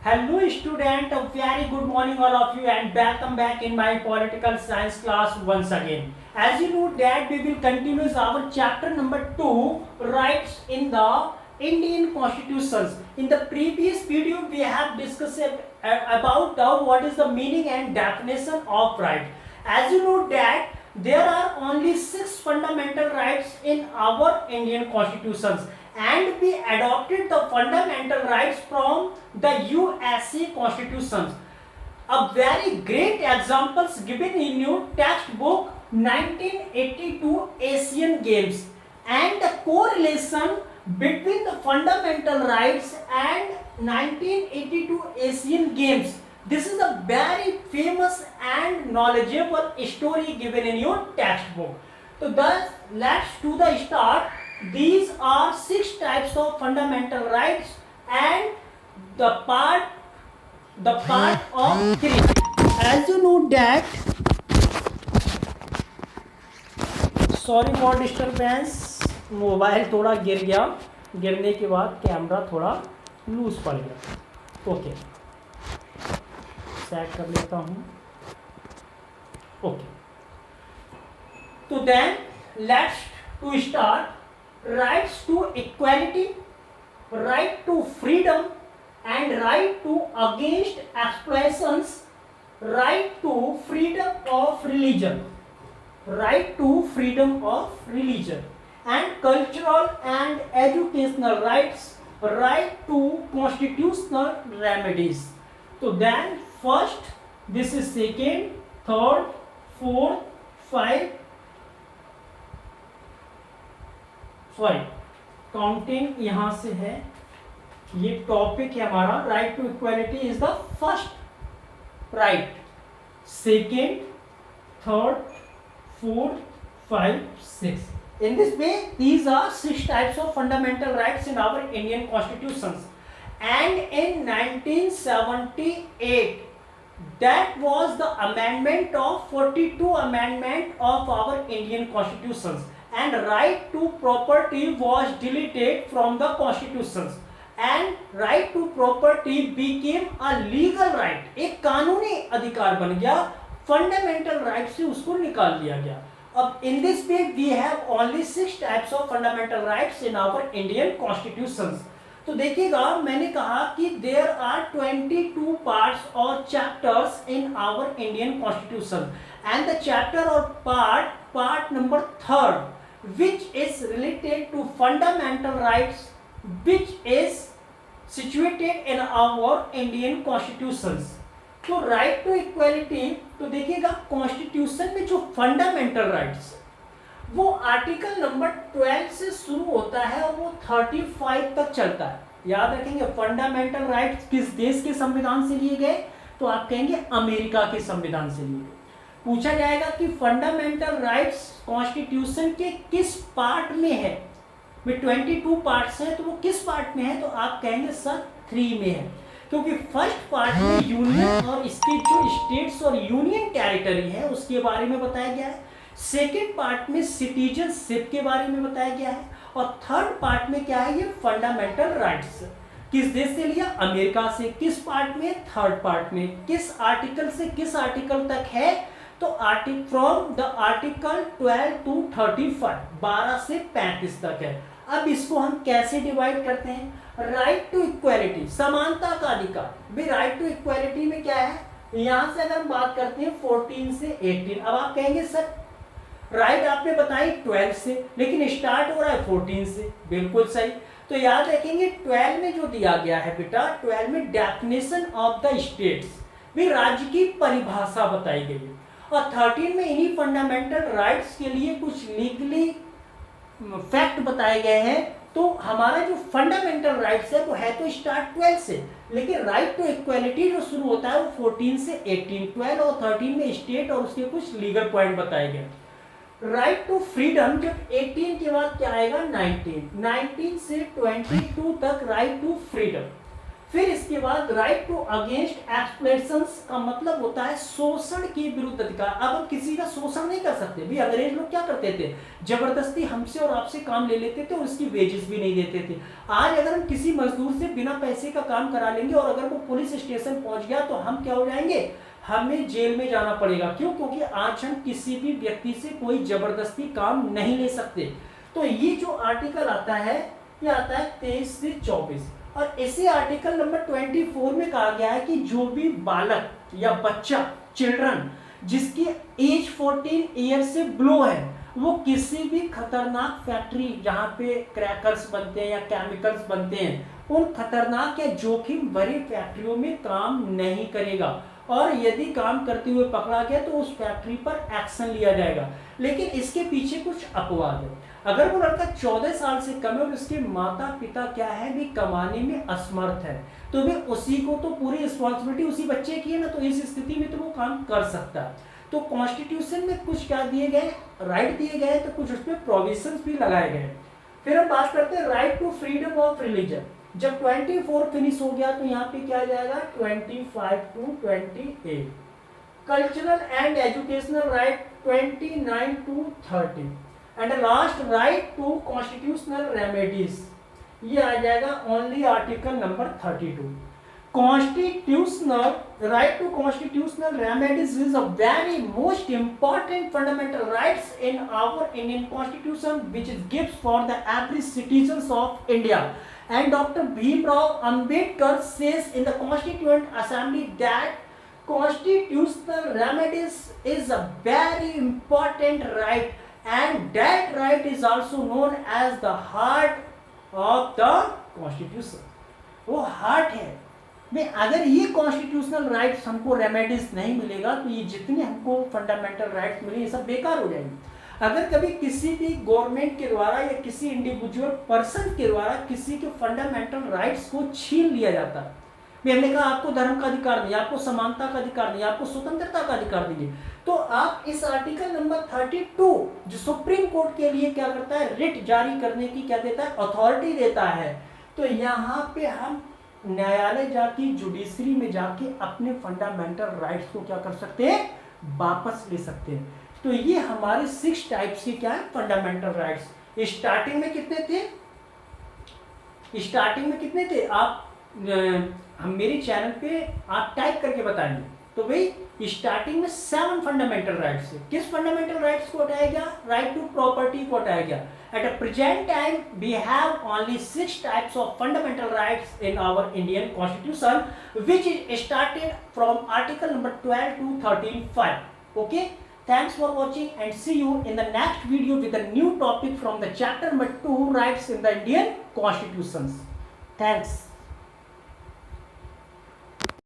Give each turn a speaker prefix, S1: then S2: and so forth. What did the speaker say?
S1: Hello student, a very good morning all of you and welcome back in my political science class once again. As you know that we will continue our chapter number 2, rights in the Indian constitutions. In the previous video we have discussed about what is the meaning and definition of right. As you know that there are only 6 fundamental rights in our Indian constitutions, and we adopted the fundamental rights from the USA constitutions. A very great examples given in your textbook 1982 Asian Games, and the correlation between the fundamental rights and 1982 Asian Games. This is a very famous and knowledgeable story given in your textbook. So thus let's do the start. These are 6 types of fundamental rights and the part of 3. As you know that, sorry for disturbance, mobile थोड़ा गिर गया, गिरने के बाद camera थोड़ा loose पड़ गया. Okay, set कर लेता हूँ. ओके, तो then let's to start. Rights to equality, right to freedom and right to against exploitations, right to freedom of religion, right to freedom of religion, and cultural and educational rights, right to constitutional remedies. So then first, this is second, third, fourth, five, sorry counting यहां से है. ये topic है हमारा. Right to equality is the first right, second, third, fourth, five, six. In this way these are 6 types of fundamental rights in our Indian constitutions. And in 1978 that was the amendment of 42 amendment of our Indian constitutions, and right to property was deleted from the constitutions, and right to property became a legal right. एक कानूनी अधिकार बन गया, fundamental right से उसको निकाल दिया गया. अब in this way we have only 6 types of fundamental rights in our Indian constitutions. तो देखिएगा, मैंने कहा कि देयर आर 22 पार्ट्स और chapters in our Indian constitution, and the chapter और part number 3 which is related to fundamental rights which is situated in our Indian constitutions. तो right to equality, तो देखिएगा कॉन्स्टिट्यूशन में जो फंडामेंटल राइट्स वो article number 12 से शुरू होता है और वो 35 तक चलता है. याद रखेंगे, फंडामेंटल राइट्स किस देश के संविधान से लिए गए, तो आप कहेंगे अमेरिका के संविधान से लिए गए. पूछा जाएगा कि फंडामेंटल राइट्स कॉन्स्टिट्यूशन के किस पार्ट में है. में 22 पार्ट्स हैं, तो वो किस पार्ट में है, तो आप कहेंगे सर 3 में है, क्योंकि फर्स्ट पार्ट में यूनियन और इसके जो स्टेट्स और यूनियन टेरिटरी है उसके बारे में बताया गया है. सेकेंड पार्ट में सिटीजनशिप के बारे में बताया गया है, और थर्ड पार्ट में क्या है, ये फंडामेंटल राइट्स किस देश से लिया, अमेरिका से. किस पार्ट में, थर्ड पार्ट में. किस आर्टिकल से किस आर्टिकल तक है, तो फ्रॉम द आर्टिकल 12 to 35, 12 से 35 तक है. अब इसको हम कैसे डिवाइड करते हैं. राइट टू इक्वालिटी, समानता का अधिकार. भाई राइट टू इक्वालिटी में क्या है, यहां से अगर हम बात करते हैं 14 से 18. अब आप कहेंगे सर राइट आपने बताई 12 से, लेकिन स्टार्ट हो रहा है 14 से. बिल्कुल सही. तो याद रखेंगे 12 में जो दिया गया है बेटा, 12 में डेफिनेशन ऑफ द स्टेट्स, भी राज्य की परिभाषा बताई गई है, और 13 में इन्हीं फंडामेंटल राइट्स के लिए कुछ लीगली फैक्ट बताए गए हैं. तो हमारा जो फंडामेंटल राइट्स है वो है तो स्टार्ट 12 से, लेकिन राइट टू इक्वालिटी जो शुरू होता है वो 14 से 18. 12 और 13 में स्टेट और उसके कुछ लीगल पॉइंट बताए गए. राइट टू फ्रीडम जब 18 के बाद क्या आएगा, 19 से 22 तक राइट टू फ्रीडम. फिर इसके बाद राइट टू अगेंस्ट एक्सप्लॉइटेशंस का मतलब होता है शोषण के विरुद्ध अधिकार। अब हम किसी का शोषण नहीं कर सकते भी। अंग्रेज लोग क्या करते थे, जबरदस्ती हमसे और आपसे काम ले लेते थे और उसकी वेजेस भी नहीं देते थे। आज अगर हम किसी मजदूर से बिना पैसे का काम करा लेंगे और अगर वो पुलिस स्टेशन पहुंच गया तो हम क्या हो जाएंगे, हमें जेल में जाना पड़ेगा। क्यों? क्योंकि आज हम किसी भी व्यक्ति से कोई जबरदस्ती काम नहीं ले सकते। तो ये जो आर्टिकल आता है ये आता है 23 से 24 और इसी आर्टिकल नंबर 24 में कहा गया है कि जो भी बालक या बच्चा, चिल्ड्रन, जिसकी एज 14 ईयर से बिलो है, वो किसी भी खतरनाक फैक्ट्री जहां पे क्रैकर्स बनते हैं या केमिकल्स बनते हैं, उन खतरनाक या जोखिम भरी फैक्ट्रियों में काम नहीं करेगा और यदि काम करते हुए पकड़ा गया तो उस फैक्ट्री पर एक्शन लिया जाएगा। लेकिन इसके पीछे कुछ अपवाद है। अगर वो लड़का 14 साल से कम है और उसके माता पिता क्या है, भी कमाने में असमर्थ है, तो भी उसी को तो पूरी रिस्पॉन्सिबिलिटी उसी बच्चे की है ना, तो इस स्थिति में तो वो काम कर सकता है। तो कॉन्स्टिट्यूशन में कुछ क्या दिए गए, राइट दिए गए, तो कुछ उसमें प्रोविजंस भी लगाए गए। फिर हम बात करते हैं right to freedom of religion. जब 24 फिनिश हो गया तो यहाँ पे क्या आ जाएगा 25 to 28। Cultural and educational right 29 to 30 and last right to constitutional remedies, ये आ जाएगा only article number 32। Constitutional right to constitutional remedies is a very most important fundamental rights in our Indian Constitution, which is gives for the every citizens of India. And Dr. Bhimrao Ambedkar says in the Constituent Assembly that constitutional remedies is a very important right, and that right is also known as the heart of the Constitution. वो heart है में। अगर ये constitutional rights हमको remedies नहीं मिलेगा तो ये जितने हमको फंडामेंटल राइट्स मिले ये सब बेकार हो जाएंगे। अगर कभी किसी भी गवर्नमेंट के द्वारा या किसी इंडिविजुअल पर्सन के द्वारा किसी के फंडामेंटल राइट्स को छीन लिया जाता है, हमने कहा आपको धर्म का अधिकार नहीं, आपको समानता का अधिकार नहीं, आपको स्वतंत्रता का अधिकार नहीं, तो आप इस आर्टिकल नंबर 32 जो सुप्रीम कोर्ट के लिए क्या करता है, रिट जारी करने की क्या देता है, अथॉरिटी देता है। तो यहाँ पे हम न्यायालय जाके, जुडिशरी में जाके अपने फंडामेंटल राइट्स को क्या कर सकते हैं, वापस ले सकते हैं। तो ये हमारे 6 टाइप्स के क्या है, फंडामेंटल राइट्स। स्टार्टिंग में कितने थे, आप हम मेरे चैनल पे आप टाइप करके बताएंगे। तो भाई स्टार्टिंग में 7 फंडामेंटल राइट्स है। किस फंडामेंटल राइट्स को हटाया गया, राइट टू प्रॉपर्टी को हटाया गया। At the present time, we have only 6 types of fundamental rights in our Indian Constitution, which is started from Article number 12 to 13(5). Okay, thanks for watching and see you in the next video with a new topic from the chapter number 2, rights in the Indian Constitutions. Thanks.